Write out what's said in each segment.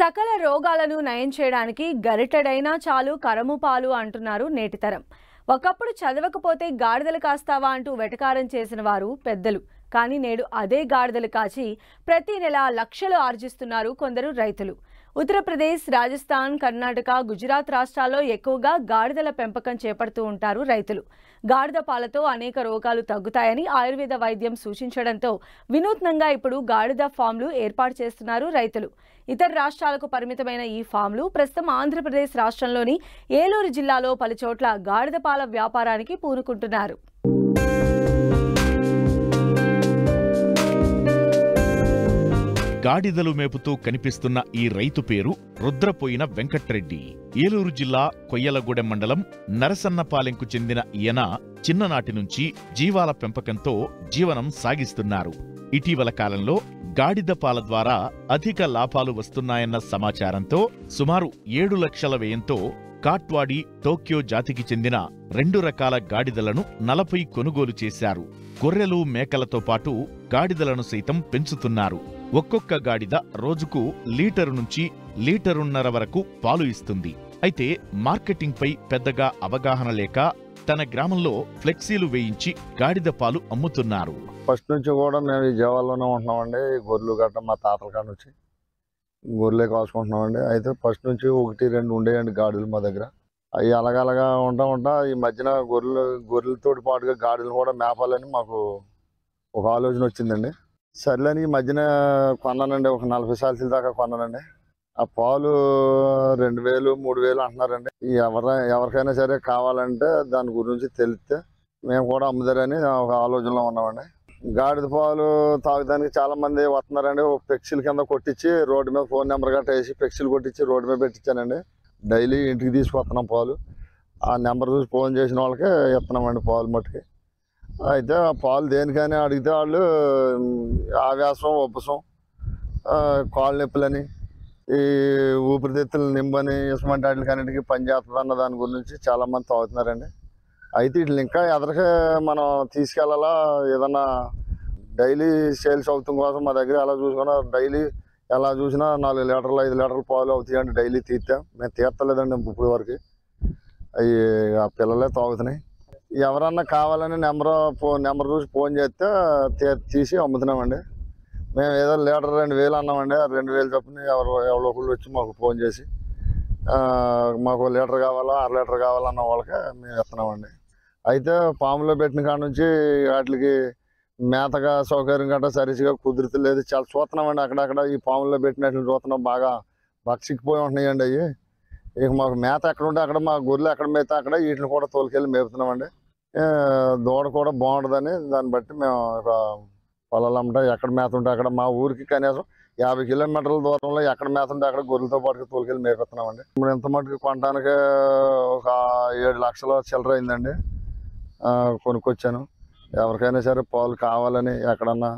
సకల రోగాలను నయం చేయడానికి గరిటెడైనా చాలు కరము పాలు అంటున్నారు నేటితరం. ఒకప్పుడు చదవకపోతే గాడిదలు కాస్తావా అంటూ వెటకారం చేసిన వారు పెద్దలు. కానీ నేడు అదే గాడిదలు కాచి ప్రతి నెల లక్షలు ఆర్జిస్తున్నారు కొందరు రైతులు. ఉత్తరప్రదేశ్, రాజస్థాన్, కర్ణాటక, గుజరాత్ రాష్ట్రాల్లో ఎక్కువగా గాడిదల పెంపకం చేపడుతూ ఉంటారు రైతులు. గాడిద పాలతో అనేక రోగాలు తగ్గుతాయని ఆయుర్వేద వైద్యం సూచించడంతో వినూత్నంగా ఇప్పుడు గాడిద ఫామ్లు ఏర్పాటు చేస్తున్నారు రైతులు. ఇతర రాష్ట్రాలకు పరిమితమైన ఈ ఫామ్లు ప్రస్తుతం ఆంధ్రప్రదేశ్ రాష్ట్రంలోని ఏలూరు జిల్లాలో పలుచోట్ల గాడిద పాల వ్యాపారానికి పూనుకుంటున్నారు. గాడిదలు మేపుతూ కనిపిస్తున్న ఈ రైతు పేరు రుద్రపోయిన వెంకట్రెడ్డి. ఏలూరు జిల్లా కొయ్యలగూడెం మండలం నరసన్నపాలెంకు చెందిన ఈయన చిన్ననాటి నుంచి జీవాల పెంపకంతో జీవనం సాగిస్తున్నారు. ఇటీవల కాలంలో గాడిద పాల ద్వారా అధిక లాభాలు వస్తున్నాయన్న సమాచారంతో సుమారు 7 లక్షల వ్యయంతో కాట్వాడి, టోక్యో జాతికి చెందిన 2 రకాల గాడిదలను 40 కొనుగోలు చేశారు. గొర్రెలు, మేకలతో పాటు గాడిదలను సైతం పెంచుతున్నారు. ఒక్కొక్క గాడిద రోజుకు లీటరు నుంచి లీటరున్నర వరకు పాలు ఇస్తుంది. అయితే మార్కెటింగ్పై పెద్దగా అవగాహన లేక తన గ్రామంలో ఫ్లెక్సీలు వేయించి గాడిద పాలు అమ్ముతున్నారు. ఫస్ట్ నుంచి కూడా మేము ఈ జీవాల్లోనే ఉంటున్నామండి. గొర్రెలు గట్ట మా తాతల కాడ నుంచి గొర్రెలే కాసుకుంటున్నామండి. అయితే ఫస్ట్ నుంచి 1, 2 ఉండేయండి గాడిదలు మా దగ్గర. అవి అలాగలగా ఉంటా ఈ మధ్యన గొర్రెలతో పాటుగా గాడిదలు కూడా మేపాలని మాకు ఒక ఆలోచన వచ్చిందండి. సర్లేని ఈ మధ్యన కొన్నానండి. ఒక 40 సార్లు దాకా కొన్నానండి. ఆ పాలు 2000, 3000 అంటున్నారండి. ఎవరికైనా సరే కావాలంటే దాని గురించి తెలిస్తే మేము కూడా అమ్ముదారని ఒక ఆలోచనలో ఉన్నామండి. గాడిద పాలు తాగడానికి చాలా మంది వస్తున్నారండి. ఒక ఫ్లెక్సీల కింద కొట్టించి రోడ్డు మీద ఫోన్ నెంబర్ గట్రా వేసి ఫ్లెక్సీలు కొట్టించి రోడ్డు మీద పెట్టించానండి. డైలీ ఇంటికి తీసుకొస్తున్నాం పాలు. ఆ నెంబర్ చూసి ఫోన్ చేసిన వాళ్ళకే ఇస్తున్నామండి పాలు మట్టుకి. అయితే ఆ పాలు దేనికని అడిగితే వాళ్ళు ఆవ్యాసం, ఉబ్బసం, కాళ్ళు నొప్పులని, ఈ ఊపిరితిత్తులు నింబని, ఇసుమంటి వాటికన్నిటికీ పనిచేస్తుంది అన్న దాని గురించి చాలామంది తాగుతున్నారండి. అయితే వీటిని ఇంకా ఎదరికి మనం తీసుకెళ్ళాలా, ఏదన్నా డైలీ సేల్స్ అవుతాం కోసం మా దగ్గర ఎలా చూసుకున్నా డైలీ ఎలా చూసినా 4 లీటర్లు 5 లీటర్లు పాలు అవుతాయండి. డైలీ తీస్తాం. మేము తీర్చలేదండి ఇప్పుడు వరకు. అవి ఆ పిల్లలే తాగుతున్నాయి. ఎవరన్నా కావాలని నెంబర్ చూసి ఫోన్ చేస్తే తీసి అమ్ముతున్నామండి. మేము ఏదో లీటర్ 2000 అన్నామండి. 2000 చొప్పున ఎవరో ఒకళ్ళు వచ్చి మాకు ఫోన్ చేసి మాకు లీటర్ కావాలా, 1/2 లీటర్ కావాలన్న వాళ్ళకే మేము ఇస్తున్నామండి. అయితే పాములో పెట్టిన కాడ నుంచి వాటికి మేతగా సౌకర్యం గట్రా సరిగ్గా కుదురుతలేదు. చాలా చూస్తున్నామండి. అక్కడక్కడ ఈ పాములో పెట్టినట్లు చూస్తున్నాం. బాగా బక్సిక్కిపోయి ఉంటున్నాయండి అవి. ఇక మాకు మేత ఎక్కడ ఉంటే అక్కడ, మా గొర్రెలు ఎక్కడ మేత అక్కడ వీటిని కూడా తోలుకెళ్ళి మేపుతున్నామండి. దూడ కూడా బాగుంటుందని దాన్ని బట్టి మేము ఒక పొలాలు అమ్మటా ఎక్కడ మేత ఉంటే అక్కడ, మా ఊరికి కనీసం 50 కిలోమీటర్ల దూరంలో ఎక్కడ మేత ఉంటే అక్కడ గొర్రెలతో పాటు తోలుకెళ్ళి మేపుతున్నామండి. ఇప్పుడు ఇంత మటుకు కొనడానికి ఒక 7 లక్షల చిల్లర అయిందండి. కొనుక్కొచ్చాను. ఎవరికైనా సరే పాలు కావాలని ఎక్కడన్నా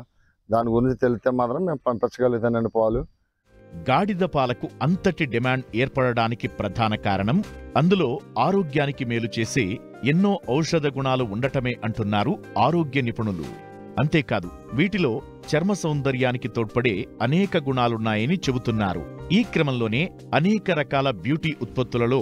దాని గురించి తెలిస్తే మాత్రం మేము పంపించగలుగుతానండి పాలు. గాడిద పాలకు అంతటి డిమాండ్ ఏర్పడడానికి ప్రధాన కారణం అందులో ఆరోగ్యానికి మేలు చేసే ఎన్నో ఔషధ గుణాలు ఉండటమే అంటున్నారు ఆరోగ్య నిపుణులు. అంతేకాదు వీటిలో చర్మ సౌందర్యానికి తోడ్పడే అనేక గుణాలున్నాయని చెబుతున్నారు. ఈ క్రమంలోనే అనేక రకాల బ్యూటీ ఉత్పత్తులలో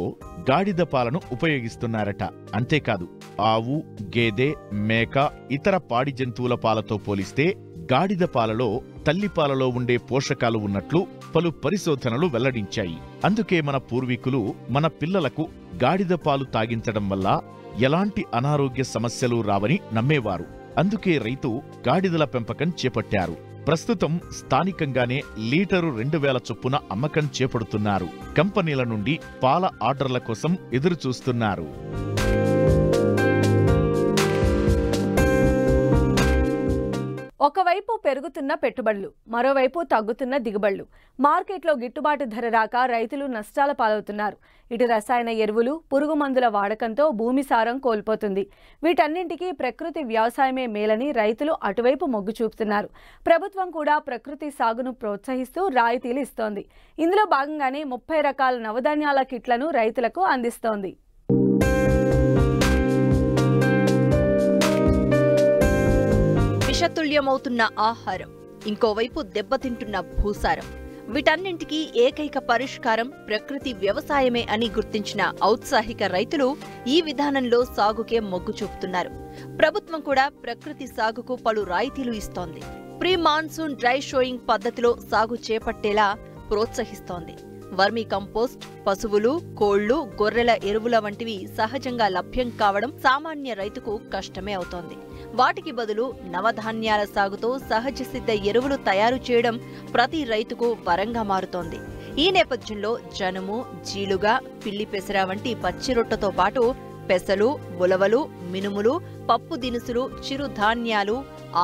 గాడిద పాలను ఉపయోగిస్తున్నారట. అంతేకాదు ఆవు, గేదె, మేక, ఇతర పాడి జంతువుల పాలతో పోలిస్తే గాడిద పాలలో తల్లిపాలలో ఉండే పోషకాలు ఉన్నట్లు పలు పరిశోధనలు వెల్లడించాయి. అందుకే మన పూర్వీకులు మన పిల్లలకు గాడిద పాలు తాగించడం వల్ల ఎలాంటి అనారోగ్య సమస్యలు రావని నమ్మేవారు. అందుకే రైతు గాడిదల పెంపకం చేపట్టారు. ప్రస్తుతం స్థానికంగానే లీటరు 2000 చొప్పున అమ్మకం చేపడుతున్నారు. కంపెనీల నుండి పాల ఆర్డర్ల కోసం ఎదురుచూస్తున్నారు. ఒకవైపు పెరుగుతున్న పెట్టుబడులు, మరోవైపు తగ్గుతున్న దిగుబడులు. మార్కెట్లో గిట్టుబాటు ధర రాక రైతులు నష్టాల పాలవుతున్నారు. ఇటు రసాయన ఎరువులు, పురుగు మందుల వాడకంతో భూమి సారం కోల్పోతుంది. వీటన్నింటికీ ప్రకృతి వ్యవసాయమే మేలని రైతులు అటువైపు మొగ్గు చూపుతున్నారు. ప్రభుత్వం కూడా ప్రకృతి సాగును ప్రోత్సహిస్తూ రాయితీలు ఇస్తోంది. ఇందులో భాగంగానే 30 రకాల నవధాన్యాల కిట్లను రైతులకు అందిస్తోంది. విషతుల్యమవుతున్న ఆహారం, ఇంకోవైపు దెబ్బతింటున్న భూసారం. వీటన్నింటికీ ఏకైక పరిష్కారం ప్రకృతి వ్యవసాయమే అని గుర్తించిన ఔత్సాహిక రైతులు ఈ విధానంలో సాగుకే మొగ్గు చూపుతున్నారు. ప్రభుత్వం కూడా ప్రకృతి సాగుకు పలు రాయితీలు ఇస్తోంది. ప్రీ మాన్సూన్ డ్రై షోయింగ్ పద్ధతిలో సాగు చేపట్టేలా ప్రోత్సహిస్తోంది. వర్మీ కంపోస్ట్, పశువులు, కోళ్లు, గొర్రెల ఎరువుల వంటివి సహజంగా లభ్యం కావడం సామాన్య రైతుకు కష్టమే అవుతోంది. వాటికి బదులు నవధాన్యాల సాగుతో సహజ సిద్ధ ఎరువులు తయారు చేయడం ప్రతి రైతుకు వరంగా మారుతోంది. ఈ నేపథ్యంలో జనుము, జీలుగా, పిల్లి పెసర వంటి పచ్చిరొట్టతో పాటు పెసలు, ఉలవలు, మినుములు, పప్పు దినుసులు, చిరుధాన్యాలు,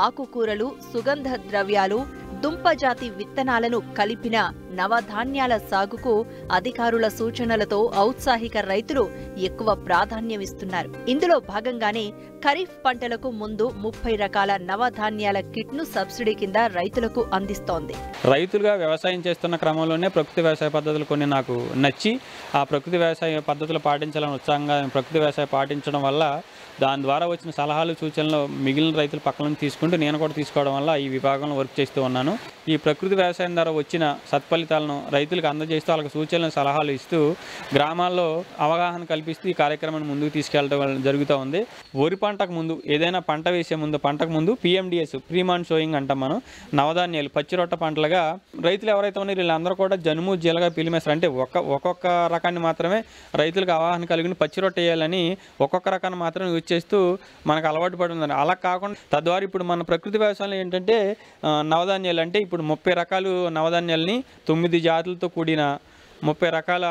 ఆకుకూరలు, సుగంధ ద్రవ్యాలు, దుంపజాతి విత్తనాలను కలిపిన నవధాన్యాల సాగుకు అధికారుల సూచనలతో ఔత్సాహిక రైతులు ఎక్కువ ప్రాధాన్యమిస్తున్నారు. ఇందులో భాగంగానే ఖరీఫ్ పంటలకు ముందు 30 రకాల నవధాన్యాల కిట్ను సబ్సిడీ కింద రైతులకు అందిస్తోంది. రైతులుగా వ్యవసాయం చేస్తున్న క్రమంలోనే ప్రకృతి వ్యవసాయ పద్ధతులు కొన్ని నాకు నచ్చి ఆ ప్రకృతి వ్యవసాయ పద్ధతులు పాటించాలని ఉత్సాహంగా ప్రకృతి వ్యవసాయం పాటించడం వల్ల దాని ద్వారా వచ్చిన సలహాలు, సూచనలు మిగిలిన రైతుల పక్కన నుంచి తీసుకుంటూ నేను కూడా తీసుకోవడం వల్ల ఈ విభాగంలో వర్క్ చేస్తూ ఉన్నాను. ఈ ప్రకృతి వ్యవసాయం ద్వారా వచ్చిన సత్ఫలితాలను రైతులకు అందజేస్తూ వాళ్ళకి సూచనలు, సలహాలు ఇస్తూ గ్రామాల్లో అవగాహన కల్పిస్తూ ఈ కార్యక్రమాన్ని ముందుకు తీసుకెళ్ళడం జరుగుతూ ఉంది. వరి పంటకు ముందు, ఏదైనా పంట వేసే ముందు, పంటకు ముందు PMDS, ప్రీ మాన్ షోయింగ్ అంటాం మనం. నవధాన్యాలు, పచ్చిరొట్ట పంటలుగా రైతులు ఎవరైతే ఉన్నారో వీళ్ళందరూ కూడా జనుము, జీలగా, పిల్లిమేసర అంటే ఒక్కొక్క రకాన్ని మాత్రమే రైతులకు అవగాహన కలిగిన పచ్చిరొట్ట వేయాలని ఒక్కొక్క రకాన్ని మాత్రమే యూజ్ చేస్తూ మనకు అలవాటు పడి ఉందని. అలా కాకుండా తద్వారా ఇప్పుడు మన ప్రకృతి వ్యవసాయంలో ఏంటంటే నవధాన్యాలు అంటే ఇప్పుడు 30 రకాలు నవధాన్యాలని 9 జాతులతో కూడిన 30 రకాల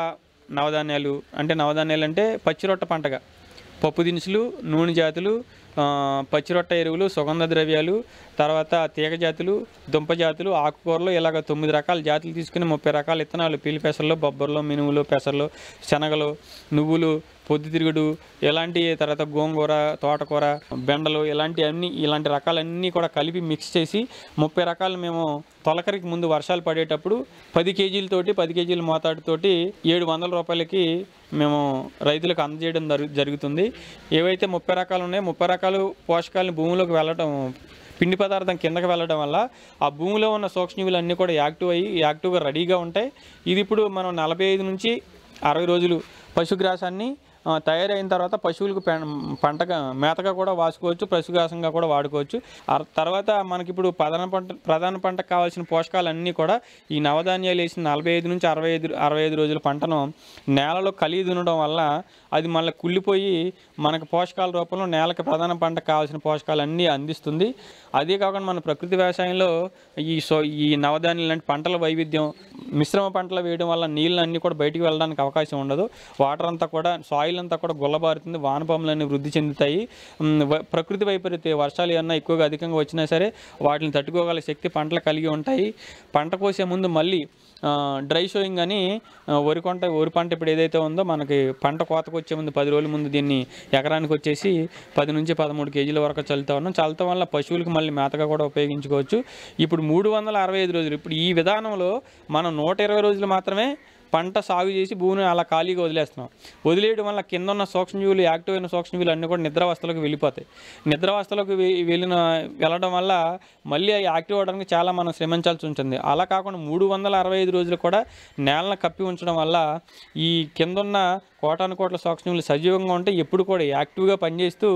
నవధాన్యాలు అంటే పచ్చిరొట్ట పంటగా పప్పు దినుసులు, నూనె జాతులు, పచ్చిరొట్ట ఎరువులు, సుగంధ ద్రవ్యాలు, తర్వాత తీగ జాతులు, దుంప జాతులు, ఆకుకూరలు, ఇలాగ 9 రకాల జాతులు తీసుకుని 30 రకాల విత్తనాలు పిల్లి పెసర్లు, బొబ్బర్లు, మినుములు, పెసర్లు, శనగలు, నువ్వులు, పొద్దుతిరుగుడు, ఇలాంటి తర్వాత గోంగూర, తోటకూర, బెండలు, ఇలాంటి రకాలన్నీ కూడా కలిపి మిక్స్ చేసి 30 రకాలు మేము తొలకరికి ముందు వర్షాలు పడేటప్పుడు 10 కేజీలతోటి 10 కేజీల మోతాడుతోటి 700 రూపాయలకి మేము రైతులకు అందజేయడం జరుగుతుంది. ఏవైతే 30 రకాలు ఉన్నాయో 30 రకాలు పోషకాలను భూమిలోకి వెళ్ళడం, పిండి పదార్థం కిందకి వెళ్ళడం వల్ల ఆ భూమిలో ఉన్న సూక్ష్మజీవులు అన్నీ కూడా యాక్టివ్గా రెడీగా ఉంటాయి. ఇది ఇప్పుడు మనం 45 నుంచి 60 రోజులు పశుగ్రాసాన్ని తయారైన తర్వాత పశువులకు పంటగా మేతగా కూడా వాసుకోవచ్చు, పశుగ్రాసంగా కూడా వాడుకోవచ్చు. తర్వాత మనకి ఇప్పుడు ప్రధాన పంటకు కావాల్సిన పోషకాలన్నీ కూడా ఈ నవధాన్యాలు వేసిన 45 నుంచి 65 రోజుల పంటను నేలలో కలిగి దున్నడం వల్ల అది మళ్ళీ కుళ్ళిపోయి మనకు పోషకాల రూపంలో నేలకు ప్రధాన పంటకు కావాల్సిన పోషకాలన్నీ అందిస్తుంది. అదే కాకుండా మన ప్రకృతి వ్యవసాయంలో ఈ నవధాన్యాలు లాంటి పంటల వైవిధ్యం, మిశ్రమ పంటలు వేయడం వల్ల నీళ్ళు అన్నీ కూడా బయటికి వెళ్ళడానికి అవకాశం ఉండదు. వాటర్ అంతా కూడా, సాయిల్ అంతా కూడా గుల్లబారుతుంది, వానపాములన్నీ వృద్ధి చెందుతాయి. ప్రకృతి వైపరీత్య వర్షాలు ఏమన్నా ఎక్కువగా అధికంగా వచ్చినా సరే వాటిని తట్టుకోగల శక్తి పంటలు కలిగి ఉంటాయి. పంట కోసే ముందు మళ్ళీ డ్రై షోయింగ్ అని వరి పంట ఇప్పుడు ఏదైతే ఉందో మనకి పంట కోతకు వచ్చే ముందు 10 రోజుల ముందు దీన్ని ఎకరానికి వచ్చేసి 10 నుంచి 13 కేజీల వరకు చల్లటం వల్ల పశువులకు మళ్ళీ మేతగా కూడా ఉపయోగించుకోవచ్చు. ఇప్పుడు 365 రోజులు, ఇప్పుడు ఈ విధానంలో మనం 120 రోజులు మాత్రమే పంట సాగు చేసి భూమిని అలా ఖాళీగా వదిలేయడం వల్ల కింద ఉన్న సూక్ష్మజీవులు, యాక్టివ్ అయిన సూక్ష్మజీవులు అన్నీ కూడా నిద్రావస్థలోకి వెళ్ళిపోతాయి. నిద్రావస్థలోకి వెళ్ళడం వల్ల మళ్ళీ యాక్టివ్ అవ్వడానికి చాలా మనం శ్రమించాల్సి ఉంటుంది. అలా కాకుండా 365 రోజులు కూడా నేలను కప్పి ఉంచడం వల్ల ఈ కింద ఉన్న కోటానుకోట్ల సూక్ష్మజీవులు సజీవంగా ఉంటే ఎప్పుడు కూడా యాక్టివ్గా పనిచేస్తూ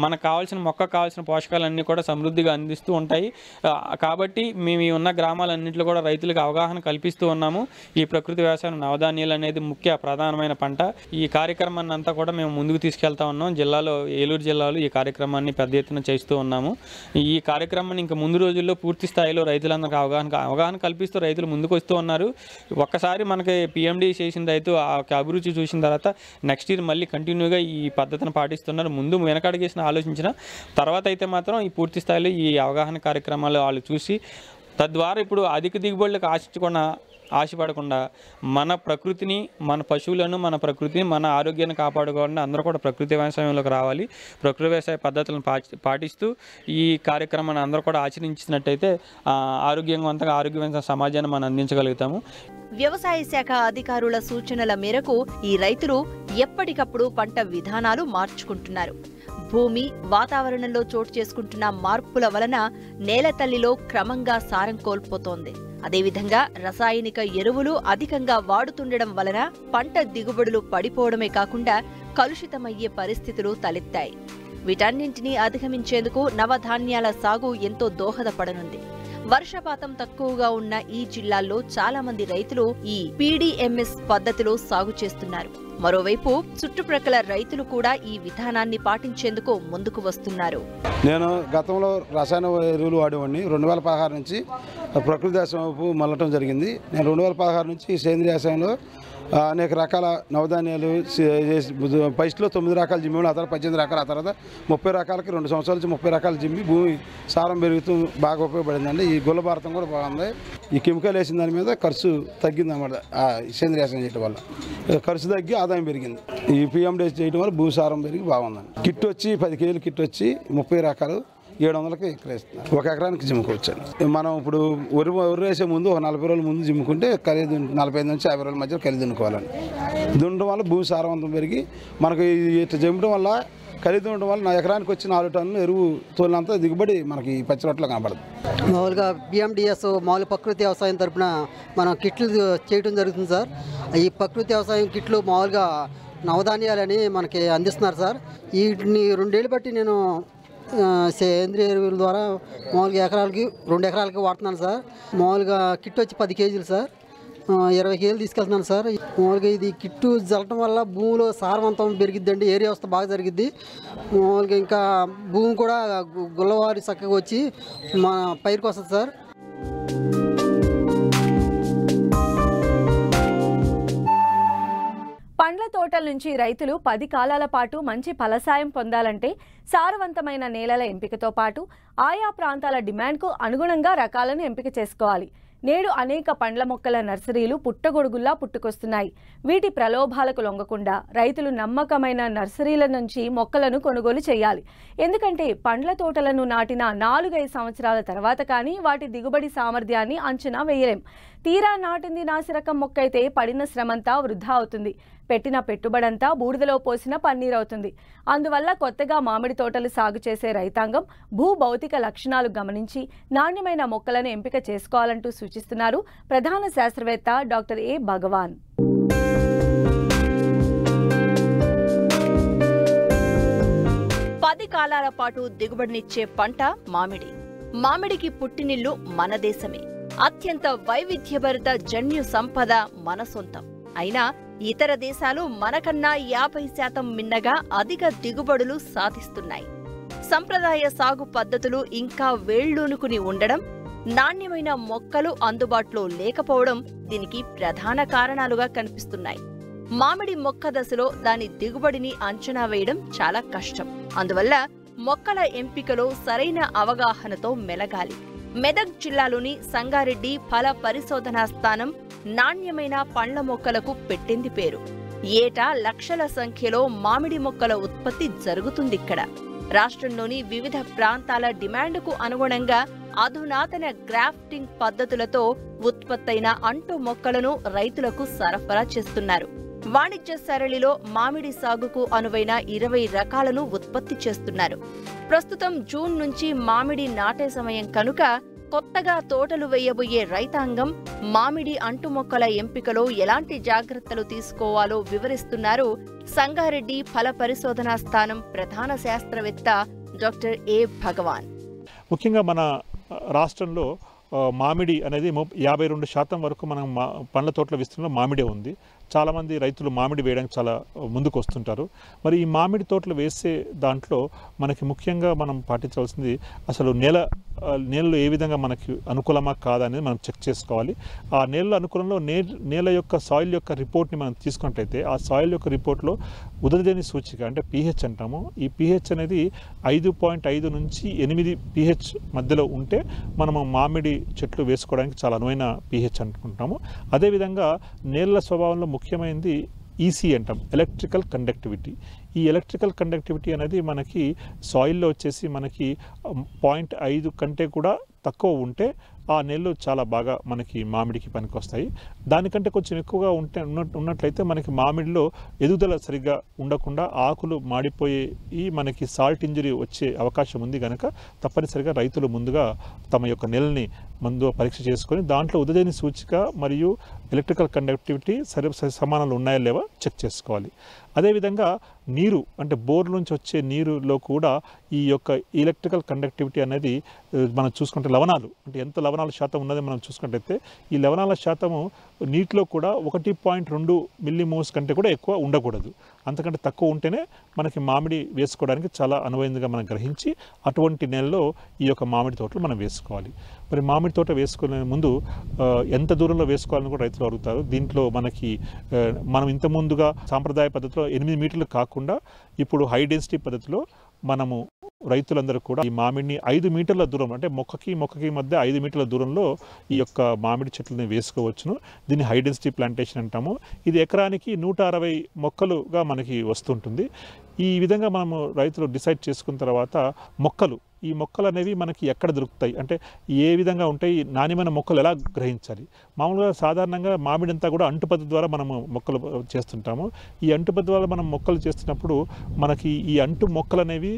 మనకు కావాల్సిన మొక్కకు కావాల్సిన పోషకాలన్నీ కూడా సమృద్ధిగా అందిస్తూ ఉంటాయి. కాబట్టి మేము ఉన్న గ్రామాలన్నింటిలో కూడా రైతులకు అవగాహన కల్పిస్తూ ఉన్నాము. ఈ ప్రకృతి వ్యవసాయం నవధాన్యాలు అనేది ముఖ్య ప్రధానమైన పంట. ఈ కార్యక్రమాన్ని అంతా కూడా మేము ముందుకు తీసుకెళ్తా ఉన్నాం. ఏలూరు జిల్లాలో ఈ కార్యక్రమాన్ని పెద్ద ఎత్తున చేస్తూ ఉన్నాము. ఈ కార్యక్రమాన్ని ఇంకా ముందు రోజుల్లో పూర్తి స్థాయిలో రైతులందరికీ అవగాహన కల్పిస్తూ రైతులు ముందుకు వస్తూ ఉన్నారు. ఒక్కసారి మనకి PMD చేసిన రైతు అభిరుచి చూసిన తర్వాత నెక్స్ట్ ఇయర్ మళ్ళీ కంటిన్యూగా ఈ పద్ధతిని పాటిస్తున్నారు. ముందు వెనకడుగేసిన ఆలోచించిన తర్వాత అయితే మాత్రం ఈ పూర్తి స్థాయిలో ఈ అవగాహన కార్యక్రమాలు వాళ్ళు చూసి తద్వారా ఇప్పుడు అధిక దిగుబడులకు ఆశపడకుండా మన ప్రకృతిని, మన పశువులను, మన ప్రకృతిని, మన ఆరోగ్యాన్ని కాపాడుకోవాలని అందరూ కూడా ప్రకృతి వ్యవసాయంలోకి రావాలి. ప్రకృతి వ్యవసాయ పద్ధతులను పాటిస్తూ ఈ కార్యక్రమాన్ని అందరూ కూడా ఆచరించినట్టయితే ఆరోగ్యవంతంగా సమాజాన్ని మనం అందించగలుగుతాము. వ్యవసాయ శాఖ అధికారుల సూచనల మేరకు ఈ రైతులు ఎప్పటికప్పుడు పంట విధానాలు మార్చుకుంటున్నారు. భూమి, వాతావరణంలో చోటు చేసుకుంటున్న మార్పుల వలన నేల తల్లిలో క్రమంగా సారం కోల్పోతోంది. అదేవిధంగా రసాయనిక ఎరువులు అధికంగా వాడుతుండడం వలన పంట దిగుబడులు పడిపోవడమే కాకుండా కలుషితమయ్యే పరిస్థితులు తలెత్తాయి. వీటన్నింటినీ అధిగమించేందుకు నవధాన్యాల సాగు ఎంతో దోహదపడనుంది. వర్షపాతం తక్కువగా ఉన్న ఈ జిల్లాల్లో చాలా మంది రైతులు ఈ పీడీఎంఎస్ పద్ధతిలో సాగు చేస్తున్నారు. మరోవైపు చుట్టుప్రక్కల రైతులు కూడా ఈ విధానాన్ని పాటించేందుకు ముందుకు వస్తున్నారు. నేను గతంలో రసాయన ఎరువులు వాడేవాడిని. 2016 నుంచి ప్రకృతి వ్యవసాయం వైపు మళ్ళటం జరిగింది. నేను 2016 నుంచి సేంద్రీయ వ్యవసాయంలో అనేక రకాల నవధాన్యాలు ఫస్ట్లో 9 రకాల జిమ్మి, ఆ తర్వాత 18 రకాల, ఆ తర్వాత 30 రకాలకి 2 సంవత్సరాల నుంచి 30 రకాల జిమ్మి భూమి సారం పెరుగుతూ బాగా ఉపయోగపడిందండి. ఈ గుల్ల భారతం కూడా బాగుంది. ఈ కెమికల్ వేసిన దాని మీద ఖర్చు తగ్గింది అన్నమాట. సేంద్రీయ వ్యవసాయం చేయడం వల్ల ఖర్చు తగ్గి ఆదాయం పెరిగింది. ఈ పిఎండిఎస్ చేయడం వల్ల భూసారం పెరిగి బాగుందండి. కిట్ వచ్చి 10 కేజీలు కిట్ వచ్చి 30 రకాలు 700కి ఎకరేస్తున్నారు. 1 ఎకరానికి జిమ్ముకోవచ్చండి. మనం ఇప్పుడు వరి వేసే ముందు ఒక 40 రోజుల ముందు జిమ్ముకుంటే ఖరీదు 45 నుంచి 50 రోజుల మధ్య ఖరీదు దున్నుకోవాలండి. దున్నడం వల్ల భూమి సారవంతం పెరిగి మనకు ఇట్లా జిమ్మడం వల్ల ఖరీదు ఉండడం వల్ల 4 ఎకరానికి వచ్చి 4 టన్నులు ఎరువు తోలినంత దిగుబడి మనకి పచ్చి రొట్టెలో కనబడదు. మామూలుగా పిఎండిఎస్ మామూలు ప్రకృతి వ్యవసాయం తరఫున మనం కిట్లు చేయడం జరుగుతుంది సార్. ఈ ప్రకృతి వ్యవసాయం కిట్లు మామూలుగా నవధాన్యాలని మనకి అందిస్తున్నారు సార్. వీటిని 2 ఏళ్ళు బట్టి నేను సేంద్రియ ఎరువుల ద్వారా మామూలుగా ఎకరాలకి 2 ఎకరాలకి వాడుతున్నాను సార్. మామూలుగా కిట్ వచ్చి 10 కేజీలు సార్. 20 కేజీలు తీసుకెళ్తున్నాను సార్. మామూలుగా ఇది కిట్టు జల్లటం వల్ల భూమిలో సారవంతం పెరిగిద్దండి. ఏరియా వస్తే బాగా జరిగిద్ది. మామూలుగా ఇంకా భూమి కూడా గుల్లవారి చక్కగా వచ్చి మన పైరుకి వస్తుంది సార్. పండ్ల తోటల నుంచి రైతులు 10 కాలాల పాటు మంచి ఫలసాయం పొందాలంటే సారవంతమైన నేలల ఎంపికతో పాటు ఆయా ప్రాంతాల డిమాండ్కు అనుగుణంగా రకాలను ఎంపిక చేసుకోవాలి. నేడు అనేక పండ్ల మొక్కల నర్సరీలు పుట్టగొడుగుల్లా పుట్టుకొస్తున్నాయి. వీటి ప్రలోభాలకు లొంగకుండా రైతులు నమ్మకమైన నర్సరీల నుంచి మొక్కలను కొనుగోలు చేయాలి. ఎందుకంటే పండ్ల తోటలను నాటిన 4-5 సంవత్సరాల తర్వాత కానీ వాటి దిగుబడి సామర్థ్యాన్ని అంచనా వేయలేం. తీరా నాటింది నాసిరకం మొక్క అయితే పడిన శ్రమంతా వృధా అవుతుంది. పెట్టిన పెట్టుబడంతా బూడిదలో పోసిన పన్నీరవుతుంది. అందువల్ల కొత్తగా మామిడి తోటలు సాగు చేసే రైతాంగం భూభౌతిక లక్షణాలు గమనించి నాణ్యమైన మొక్కలను ఎంపిక చేసుకోవాలంటూ సూచిస్తున్నారు ప్రధాన శాస్త్రవేత్త డాక్టర్ ఏ భగవాన్. పది కాలాల పాటు దిగుబడినిచ్చే పంట మామిడి. మామిడికి పుట్టినిల్లు మన దేశమే. అత్యంత వైవిధ్యభరిత జన్యు సంపద మన సొంతం. అయినా ఇతర దేశాలు మనకన్నా 50% మిన్నగా అధిక దిగుబడులు సాధిస్తున్నాయి. సంప్రదాయ సాగు పద్ధతులు ఇంకా వేళ్లూనుకుని ఉండడం, నాణ్యమైన మొక్కలు అందుబాటులో లేకపోవడం దీనికి ప్రధాన కారణాలుగా కనిపిస్తున్నాయి. మామిడి మొక్క దశలో దాని దిగుబడిని అంచనా వేయడం చాలా కష్టం. అందువల్ల మొక్కల ఎంపికలో సరైన అవగాహనతో మెలగాలి. మెదక్ జిల్లాలోని సంగారెడ్డి ఫల పరిశోధనా స్థానం నాణ్యమైన పండ్ల మొక్కలకు పెట్టింది పేరు. ఏటా లక్షల సంఖ్యలో మామిడి మొక్కల ఉత్పత్తి జరుగుతుందిక్కడ. రాష్ట్రంలోని వివిధ ప్రాంతాల డిమాండ్కు అనుగుణంగా అధునాతన గ్రాఫ్టింగ్ పద్ధతులతో ఉత్పత్తైన అంటు మొక్కలను రైతులకు సరఫరా చేస్తున్నారు. వాణిజ్య సరళిలో మామిడి సాగుకు అనువైన 20 రకాలను ఉత్పత్తి చేస్తున్నారు. ప్రస్తుతం జూన్ నుంచి మామిడి నాటే సమయం కనుక కొత్తగా తోటలు వేయబోయే రైతాంగం మామిడి అంటు మొక్కల ఎంపికలో ఎలాంటి జాగ్రత్తలు తీసుకోవాలో వివరిస్తున్నారు సంగారెడ్డి ఫల పరిశోధనా స్థానం ప్రధాన శాస్త్రవేత్త డాక్టర్ ఏ భగవాన్. ముఖ్యంగా మన రాష్ట్రంలో మామిడి అనేది 52% వరకు మనం పండ్ల తోటల విస్తీర్ణంలో మామిడే ఉంది. చాలామంది రైతులు మామిడి వేయడానికి చాలా ముందుకు వస్తుంటారు. మరి ఈ మామిడి తోటలు వేసే దాంట్లో మనకి ముఖ్యంగా మనం పాటించవలసింది అసలు నేలలో ఏ విధంగా మనకి అనుకూలమా కాదా అనేది మనం చెక్ చేసుకోవాలి. ఆ నేల అనుకూలంలో నేల యొక్క సాయిల్ యొక్క రిపోర్ట్ని మనం తీసుకున్నట్లయితే ఆ సాయిల్ యొక్క రిపోర్ట్లో ఉదరజని సూచిక అంటే pH అంటాము. ఈ pH అనేది 5.5 నుంచి 8 pH మధ్యలో ఉంటే మనము మామిడి చెట్లు వేసుకోవడానికి చాలా అనువైన pH అనుకుంటాము. అదేవిధంగా నేల స్వభావంలో ముఖ్యమైనది ఈసీ అంటాం, ఎలక్ట్రికల్ కండక్టివిటీ. ఈ ఎలక్ట్రికల్ కండక్టివిటీ అనేది మనకి సాయిల్లో వచ్చేసి మనకి 0.5 కంటే కూడా తక్కువ ఉంటే ఆ నెలలు చాలా బాగా మనకి మామిడికి పనికి వస్తాయి. దానికంటే కొంచెం ఎక్కువగా ఉన్నట్లయితే మనకి మామిడిలో ఎదుగుదల సరిగ్గా ఉండకుండా ఆకులు మాడిపోయి మనకి సాల్ట్ ఇంజరీ వచ్చే అవకాశం ఉంది కనుక తప్పనిసరిగా రైతులు ముందుగా తమ యొక్క నెలని ముందు పరీక్ష చేసుకొని దాంట్లో ఉదజని సూచిక మరియు ఎలక్ట్రికల్ కండక్టివిటీ సమానాలు ఉన్నాయా లేవా చెక్ చేసుకోవాలి. అదేవిధంగా నీరు అంటే బోర్ నుంచి వచ్చే నీరులో కూడా ఈ యొక్క ఎలక్ట్రికల్ కండక్టివిటీ అనేది మనం చూసుకుంటే లవణాలు అంటే ఎంత లవణాల శాతం ఉన్నది మనం చూసుకుంటే ఈ లవణాల శాతము నీటిలో కూడా 1.2 మిల్లీమోల్స్ కంటే కూడా ఎక్కువ ఉండకూడదు. అంతకంటే తక్కువ ఉంటేనే మనకి మామిడి వేసుకోవడానికి చాలా అనువైనదిగా మనం గ్రహించి అటువంటి నెలలో ఈ యొక్క మామిడి తోటలు మనం వేసుకోవాలి. మరి మామిడి తోట వేసుకునే ముందు ఎంత దూరంలో వేసుకోవాలని కూడా రైతులు అడుగుతారు. దీంట్లో మనకి మనం ఇంత ముందుగా సాంప్రదాయ పద్ధతిలో 8 మీటర్లు కాకుండా ఇప్పుడు హై డెన్సిటీ పద్ధతిలో మనము రైతులందరూ కూడా ఈ మామిడిని 5 మీటర్ల దూరం అంటే మొక్కకి మధ్య 5 మీటర్ల దూరంలో ఈ యొక్క మామిడి చెట్లని వేసుకోవచ్చును. దీన్ని హై డెన్సిటీ ప్లాంటేషన్ అంటాము. ఇది ఎకరానికి 160 మొక్కలుగా మనకి వస్తుంటుంది. ఈ విధంగా మనము రైతులు డిసైడ్ చేసుకున్న తర్వాత ఈ మొక్కలు అనేవి మనకి ఎక్కడ దొరుకుతాయి అంటే ఏ విధంగా ఉంటాయి, నాణ్యమైన మొక్కలు ఎలా గ్రహించాలి. మామూలుగా సాధారణంగా మామిడి అంతా కూడా అంటు పద్ధతి ద్వారా మనము మొక్కలు చేస్తుంటాము. ఈ అంటు పద్ధతి ద్వారా మనం మొక్కలు చేస్తున్నప్పుడు మనకి ఈ అంటు మొక్కలు అనేవి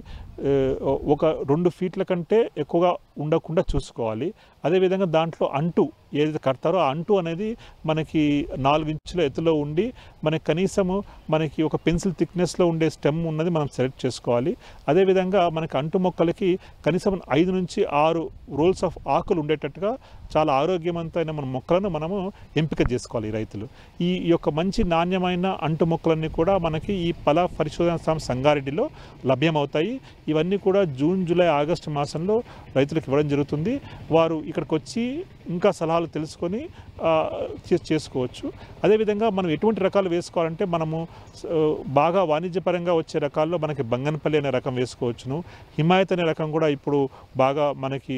ఒక 2 ఫీట్ల కంటే ఎక్కువగా ఉండకుండా చూసుకోవాలి. అదేవిధంగా దాంట్లో అంటు ఏదైతే కడతారో ఆ అంటు అనేది మనకి 4 ఇంచుల ఎత్తులో ఉండి మనకి కనీసము మనకి ఒక పెన్సిల్ థిక్నెస్లో ఉండే స్టెమ్ ఉన్నది మనం సెలెక్ట్ చేసుకోవాలి. అదేవిధంగా మనకి అంటు మొక్కలకి కనీసం 5 నుంచి 6 రోల్స్ ఆఫ్ ఆకులు ఉండేటట్టుగా చాలా ఆరోగ్యవంతమైన మన మొక్కలను మనము ఎంపిక చేసుకోవాలి రైతులు. ఈ యొక్క మంచి నాణ్యమైన అంటు మొక్కలన్నీ కూడా మనకి ఈ ఫల పరిశోధన సంస్థ సంగారెడ్డిలో లభ్యమవుతాయి. ఇవన్నీ కూడా జూన్, జూలై, ఆగస్టు మాసంలో రైతులకు ఇవ్వడం జరుగుతుంది. వారు ఇక్కడికి వచ్చి ఇంకా సలహాలు తెలుసుకొని చేసుకోవచ్చు. అదేవిధంగా మనం ఎటువంటి రకాలు వేసుకోవాలంటే మనము బాగా వాణిజ్యపరంగా వచ్చే రకాల్లో మనకి బంగన్పల్లి అనే రకం వేసుకోవచ్చును. హిమాయత్ అనే రకం కూడా ఇప్పుడు బాగా మనకి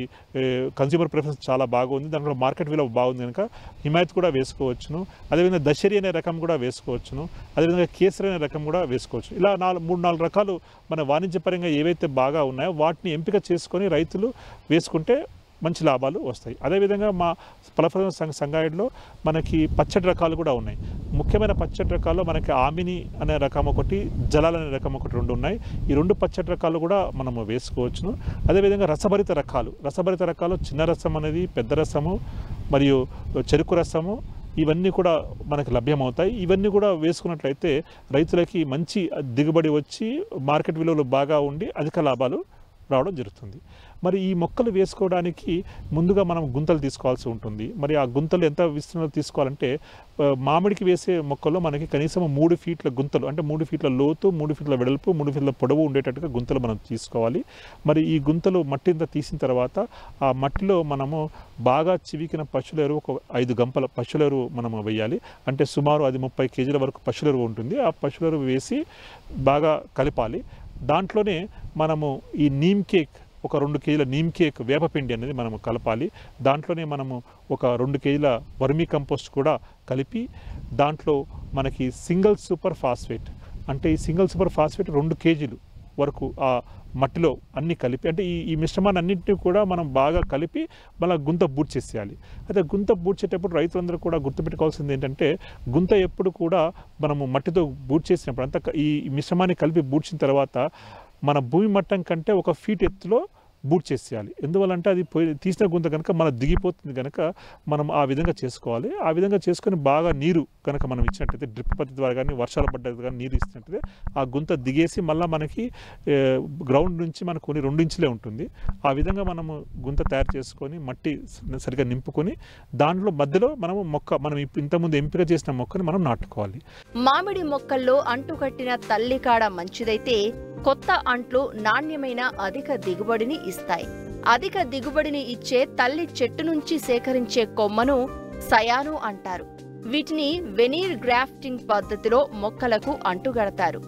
కన్స్యూమర్ ప్రిఫరెన్స్ చాలా బాగుంది, దాంట్లో మార్కెట్ విలువ బాగుంది కనుక హిమాయత్ కూడా వేసుకోవచ్చును. అదేవిధంగా దశరి అనే రకం కూడా వేసుకోవచ్చును. అదేవిధంగా కేసరి అనే రకం కూడా వేసుకోవచ్చు. ఇలా 3-4 రకాలు మన వాణిజ్యపరంగా ఏవైతే బాగా ఉన్నాయో వాటిని ఎంపిక చేసుకొని రైతులు వేసుకుంటే మంచి లాభాలు వస్తాయి. అదేవిధంగా మా ఫలప్రద సంగారెడ్డిలో మనకి పచ్చడి రకాలు కూడా ఉన్నాయి. ముఖ్యమైన పచ్చడి రకాల్లో మనకి ఆమిని అనే రకం ఒకటి, జలాల్ అనే రకం ఒకటి 2 ఉన్నాయి. ఈ 2 పచ్చడి రకాలు కూడా మనము వేసుకోవచ్చును. అదేవిధంగా రసభరిత రకాలు చిన్న రసం అనేది, పెద్ద రసము మరియు చెరుకు రసము ఇవన్నీ కూడా మనకు లభ్యమవుతాయి. ఇవన్నీ కూడా వేసుకున్నట్లయితే రైతులకి మంచి దిగుబడి వచ్చి మార్కెట్ విలువలు బాగా ఉండి అధిక లాభాలు రావడం జరుగుతుంది. మరి ఈ మొక్కలు వేసుకోవడానికి ముందుగా మనం గుంతలు తీసుకోవాల్సి ఉంటుంది. మరి ఆ గుంతలు ఎంత విస్తీర్ణంలో తీసుకోవాలంటే మామిడికి వేసే మొక్కల్లో మనకి కనీసం 3 ఫీట్ల గుంతలు అంటే 3 ఫీట్ల లోతు, 3 ఫీట్ల వెడల్పు, 3 ఫీట్ల పొడవు ఉండేటట్టుగా గుంతలు మనం తీసుకోవాలి. మరి ఈ గుంతలు మట్టి అంతా తీసిన తర్వాత ఆ మట్టిలో మనము బాగా చివికిన పశువుల ఎరువు ఒక 5 గంపల పశువుల ఎరువు మనము వేయాలి. అంటే సుమారు అది 30 కేజీల వరకు పశువుల ఎరువు ఉంటుంది. ఆ పశువుల ఎరువు వేసి బాగా కలపాలి. దాంట్లోనే మనము ఈ నీమ్ కేక్ ఒక 2 కేజీల నీమ్ కేక్ వేపపిండి అనేది మనము కలపాలి. దాంట్లోనే మనము ఒక 2 కేజీల వర్మీ కంపోస్ట్ కూడా కలిపి దాంట్లో మనకి సింగిల్ సూపర్ ఫాస్ఫేట్ అంటే ఈ సింగిల్ సూపర్ ఫాస్ఫేట్ 2 కేజీలు వరకు ఆ మట్టిలో అన్నీ కలిపి అంటే ఈ మిశ్రమాన్ని అన్నింటినీ కూడా మనం బాగా కలిపి మళ్ళీ గుంత బూడ్చేసేయాలి. అయితే గుంత బూడ్చేటప్పుడు రైతులందరూ కూడా గుర్తుపెట్టుకోవాల్సింది ఏంటంటే గుంత ఎప్పుడు కూడా మనము మట్టితో బూడ్చేసినప్పుడు అంతా ఈ మిశ్రమాన్ని కలిపి బూడ్చిన తర్వాత మన భూమి మట్టం కంటే 1 ఫీట్ ఎత్తులో బూట్ చేసేయాలి. ఎందువల్లంటే అది తీసిన గుంత కనుక మన దిగిపోతుంది కనుక మనం ఆ విధంగా చేసుకోవాలి. ఆ విధంగా చేసుకొని బాగా నీరు కనుక మనం ఇచ్చినట్టయితే డ్రిప్ పద్ధతి ద్వారా కానీ వర్షాలు పడ్డది కానీ నీరు ఇచ్చినట్టయితే ఆ గుంత దిగేసి మళ్ళీ మనకి గ్రౌండ్ నుంచి మనకు కొన్ని 2 ఇంచులే ఉంటుంది. ఆ విధంగా మనము గుంత తయారు చేసుకొని మట్టి సరిగ్గా నింపుకొని దాంట్లో మధ్యలో మనము మనం ఇంతకుముందు ఎంపిక చేసిన మొక్కని మనం నాటుకోవాలి. మామిడి మొక్కల్లో అంటుకట్టిన తల్లి కాడ మంచిదైతే కొత్త అంట్లు నాణ్యమైన అధిక దిగుబడిని ఇస్తాయి. అధిక దిగుబడిని ఇచ్చే తల్లి చెట్టు నుంచి సేకరించే కొమ్మను సయాను అంటారు. వీటిని వెనీర్ గ్రాఫ్టింగ్ పద్ధతిలో మొక్కలకు అంటుగడతారు.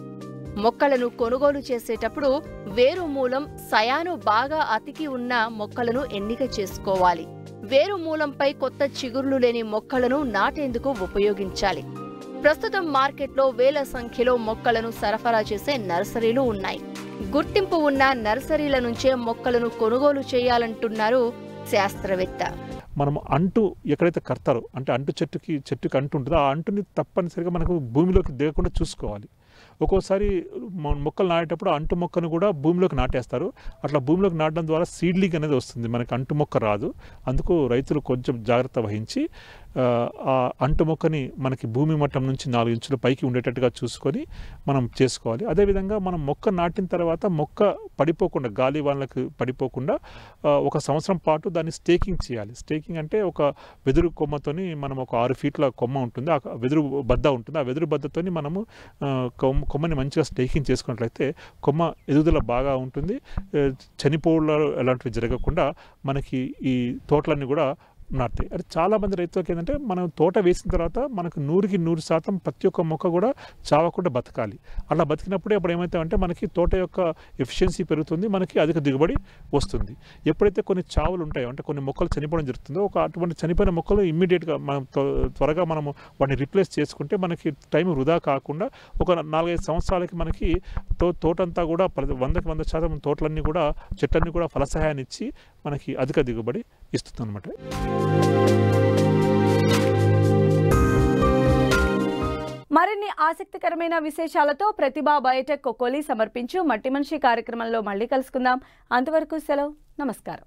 మొక్కలను కొనుగోలు చేసేటప్పుడు వేరు మూలం సయాను బాగా అతికి ఉన్న మొక్కలను ఎన్నిక చేసుకోవాలి. వేరు మూలంపై కొత్త చిగుర్లు లేని మొక్కలను నాటేందుకు ఉపయోగించాలి. ప్రస్తుతం మార్కెట్లో వేల సంఖ్యలో మొక్కలను సరఫరా చేసే నర్సరీలు ఉన్నాయి. గుర్తింపు ఉన్న నర్సరీల నుంచే మొక్కలను కొనుగోలు చేయాలంటున్నారు శాస్త్రవేత్త. మనము అంటు ఎక్కడైతే కడతారో అంటే అంటు చెట్టుకి అంటు ఉంటుందో ఆ అంటుని తప్పనిసరిగా మనకు భూమిలోకి దిగకుండా చూసుకోవాలి. ఒక్కోసారి మొక్కలు నాటేటప్పుడు అంటు మొక్కను కూడా భూమిలోకి నాటేస్తారు. అట్లా భూమిలోకి నాటడం ద్వారా సీడ్లింగ్ అనేది వస్తుంది, మనకి అంటు మొక్క రాదు. అందుకు రైతులు కొంచెం జాగ్రత్త వహించి ఆ అంటు మొక్కని మనకి భూమి మట్టం నుంచి 4 ఇంచుల పైకి ఉండేటట్టుగా చూసుకొని మనం చేసుకోవాలి. అదేవిధంగా మనం మొక్క నాటిన తర్వాత మొక్క పడిపోకుండా, గాలి వాళ్ళకి పడిపోకుండా 1 సంవత్సరం పాటు దాన్ని స్టేకింగ్ చేయాలి. స్టేకింగ్ అంటే ఒక వెదురు కొమ్మతోని మనం ఒక 6 ఫీట్ల కొమ్మ ఉంటుంది, ఆ వెదురు బద్ద ఉంటుంది. ఆ వెదురు బద్దతోని మనము కొమ్మని మంచిగా స్టేకింగ్ చేసుకున్నట్లయితే కొమ్మ ఎదుగుదల బాగా ఉంటుంది. చనిపోవడాలు అలాంటివి జరగకుండా మనకి ఈ తోటలన్నీ కూడా నాటుతాయి. అది చాలామంది రైతులకు ఏంటంటే మనం తోట వేసిన తర్వాత మనకు 100కి 100% ప్రతి ఒక్క మొక్క కూడా చావకుండా బతకాలి. అలా బతికినప్పుడే అప్పుడు ఏమవుతాయంటే మనకి తోట యొక్క ఎఫిషియన్సీ పెరుగుతుంది, మనకి అధిక దిగుబడి వస్తుంది. ఎప్పుడైతే కొన్ని చావులు ఉంటాయో, అంటే కొన్ని మొక్కలు చనిపోవడం జరుగుతుందో, అటువంటి చనిపోయిన మొక్కలు ఇమ్మీడియట్గా మనం త్వరగా మనము వాటిని రిప్లేస్ చేసుకుంటే మనకి టైం వృధా కాకుండా ఒక 4-5 సంవత్సరాలకి మనకి తోటంతా కూడా 100% తోటలన్నీ కూడా చెట్లన్నీ కూడా ఫలసహాయాన్ని ఇచ్చి మనకి అధిక దిగుబడి ఇస్తుంది అన్నమాట. మరిన్ని ఆసక్తికరమైన విశేషాలతో ప్రతిభా బయోటెక్ కొకోలి సమర్పించు మట్టి మనిషి కార్యక్రమంలో మళ్ళీ కలుసుకుందాం. అంతవరకు సెలవు, నమస్కారం.